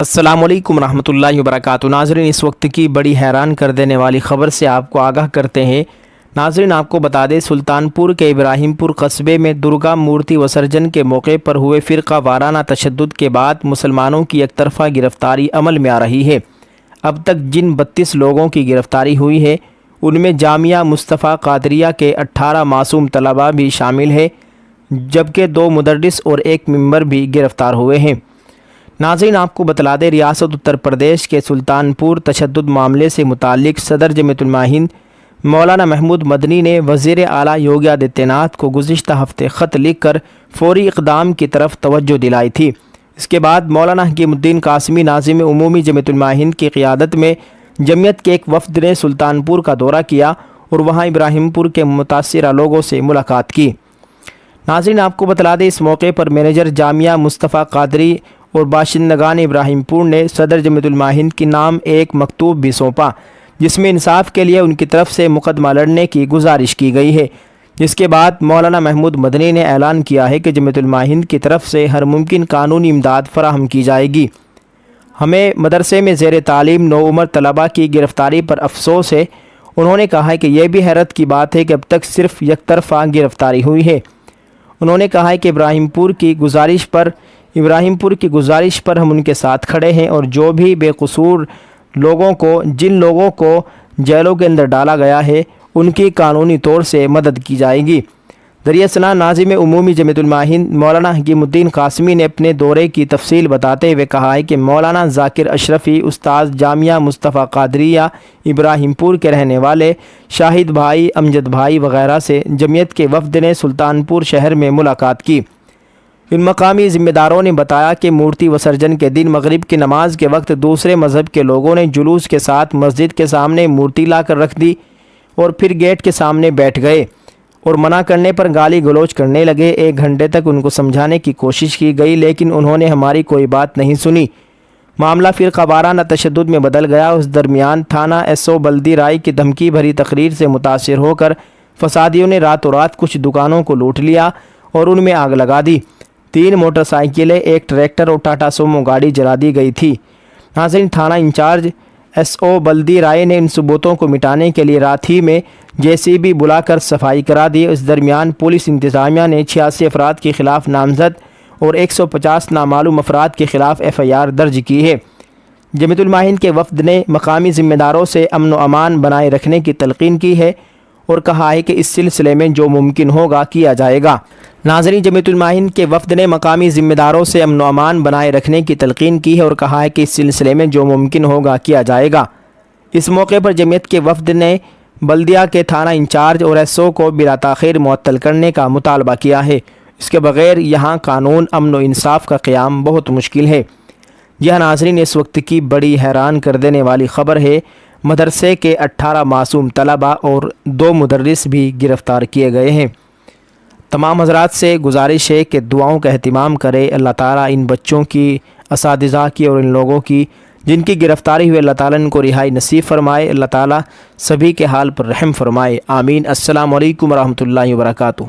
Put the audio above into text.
السلام علیکم ورحمۃ اللہ وبرکاتہ۔ ناظرین، اس وقت کی بڑی حیران کر دینے والی خبر سے آپ کو آگاہ کرتے ہیں۔ ناظرین، آپ کو بتا دیں سلطان پور کے ابراہیم پور قصبے میں درگا مورتی وسرجن کے موقع پر ہوئے فرقہ وارانہ تشدد کے بعد مسلمانوں کی یک طرفہ گرفتاری عمل میں آ رہی ہے۔ اب تک جن 32 لوگوں کی گرفتاری ہوئی ہے ان میں جامعہ مصطفیٰ قادریہ کے 18 معصوم طلباء بھی شامل ہیں، جبکہ 2 مدرس اور 1 ممبر بھی گرفتار ہوئے ہیں۔ ناظرین، آپ کو بتلا دیں ریاست اتر پردیش کے سلطان پور تشدد معاملے سے متعلق صدر جمعیت علماء ہند مولانا محمود مدنی نے وزیر اعلیٰ یوگی آدتیہ ناتھ کو گزشتہ ہفتے خط لکھ کر فوری اقدام کی طرف توجہ دلائی تھی۔ اس کے بعد مولانا حکیم الدین قاسمی ناظم عمومی جمعیت علماء ہند کی قیادت میں جمعیت کے ایک وفد نے سلطان پور کا دورہ کیا اور وہاں ابراہیم پور کے متاثرہ لوگوں سے ملاقات کی۔ ناظرین، آپ کو بتلا دیں اس موقع پر مینیجر جامعہ مصطفیٰ قادری اور باشندگان ابراہیم پور نے صدر جمعیت علماء ہند کے نام ایک مکتوب بھی سونپا، جس میں انصاف کے لیے ان کی طرف سے مقدمہ لڑنے کی گزارش کی گئی ہے۔ جس کے بعد مولانا محمود مدنی نے اعلان کیا ہے کہ جمعیت علماء ہند کی طرف سے ہر ممکن قانونی امداد فراہم کی جائے گی۔ ہمیں مدرسے میں زیر تعلیم نوعمر طلباء کی گرفتاری پر افسوس ہے۔ انہوں نے کہا ہے کہ یہ بھی حیرت کی بات ہے کہ اب تک صرف یک طرفہ گرفتاری ہوئی ہے۔ انہوں نے کہا ہے کہ ابراہیم پور کی گزارش پر ہم ان کے ساتھ کھڑے ہیں اور جو بھی بے قصور جن لوگوں کو جیلوں کے اندر ڈالا گیا ہے ان کی قانونی طور سے مدد کی جائے گی۔ ذریعہ ثنا ناظم عمومی جمعیت علماء ہند مولانا حکیم الدین قاسمی نے اپنے دورے کی تفصیل بتاتے ہوئے کہا ہے کہ مولانا ذاکر اشرفی استاذ جامعہ مصطفیٰ قادریہ ابراہیم پور کے رہنے والے شاہد بھائی، امجد بھائی وغیرہ سے جمعیت کے وفد نے سلطان پور شہر میں ملاقات کی۔ ان مقامی ذمہ داروں نے بتایا کہ مورتی وسرجن کے دن مغرب کی نماز کے وقت دوسرے مذہب کے لوگوں نے جلوس کے ساتھ مسجد کے سامنے مورتی لا کر رکھ دی اور پھر گیٹ کے سامنے بیٹھ گئے اور منع کرنے پر گالی گلوچ کرنے لگے۔ 1 گھنٹے تک ان کو سمجھانے کی کوشش کی گئی لیکن انہوں نے ہماری کوئی بات نہیں سنی۔ معاملہ فرقہ وارانہ تشدد میں بدل گیا۔ اس درمیان تھانہ SO بلدی رائے کی دھمکی بھری تقریر سے متاثر ہو کر فسادیوں نے راتوں رات کچھ دکانوں کو لوٹ لیا اور ان میں آگ لگا دی۔ 3 موٹر سائیکلیں، 1 ٹریکٹر اور ٹاٹا سومو گاڑی جلا دی گئی تھی۔ ناظرین، تھانہ انچارج SO بلدی رائے نے ان ثبوتوں کو مٹانے کے لیے رات ہی میں JCB بلا کر صفائی کرا دی۔ اس درمیان پولیس انتظامیہ نے 86 افراد کے خلاف نامزد اور 150 نامعلوم افراد کے خلاف FIR درج کی ہے۔ جمعیت علماء ہند کے وفد نے مقامی ذمہ داروں سے امن و امان بنائے رکھنے کی تلقین کی ہے اور کہا ہے کہ اس سلسلے میں جو ممکن ہوگا کیا جائے گا۔ ناظرین، جمعیت علماء ہند کے وفد نے مقامی ذمہ داروں سے امن و امان بنائے رکھنے کی تلقین کی ہے اور کہا ہے کہ اس سلسلے میں جو ممکن ہوگا کیا جائے گا۔ اس موقع پر جمعیت کے وفد نے بلدیہ کے تھانہ انچارج اور SO کو بلا تاخیر معطل کرنے کا مطالبہ کیا ہے۔ اس کے بغیر یہاں قانون، امن و انصاف کا قیام بہت مشکل ہے۔ یہ ناظرین، اس وقت کی بڑی حیران کر دینے والی خبر ہے۔ مدرسے کے 18 معصوم طلباء اور 2 مدرس بھی گرفتار کیے گئے ہیں۔ تمام حضرات سے گزارش ہے کہ دعاؤں کا اہتمام کرے۔ اللہ تعالیٰ ان بچوں کی، اساتذہ کی اور ان لوگوں کی جن کی گرفتاری ہوئی، اللہ تعالیٰ ان کو رہائی نصیب فرمائے۔ اللہ تعالیٰ سبھی کے حال پر رحم فرمائے، آمین۔ السلام علیکم ورحمۃ اللہ وبرکاتہ۔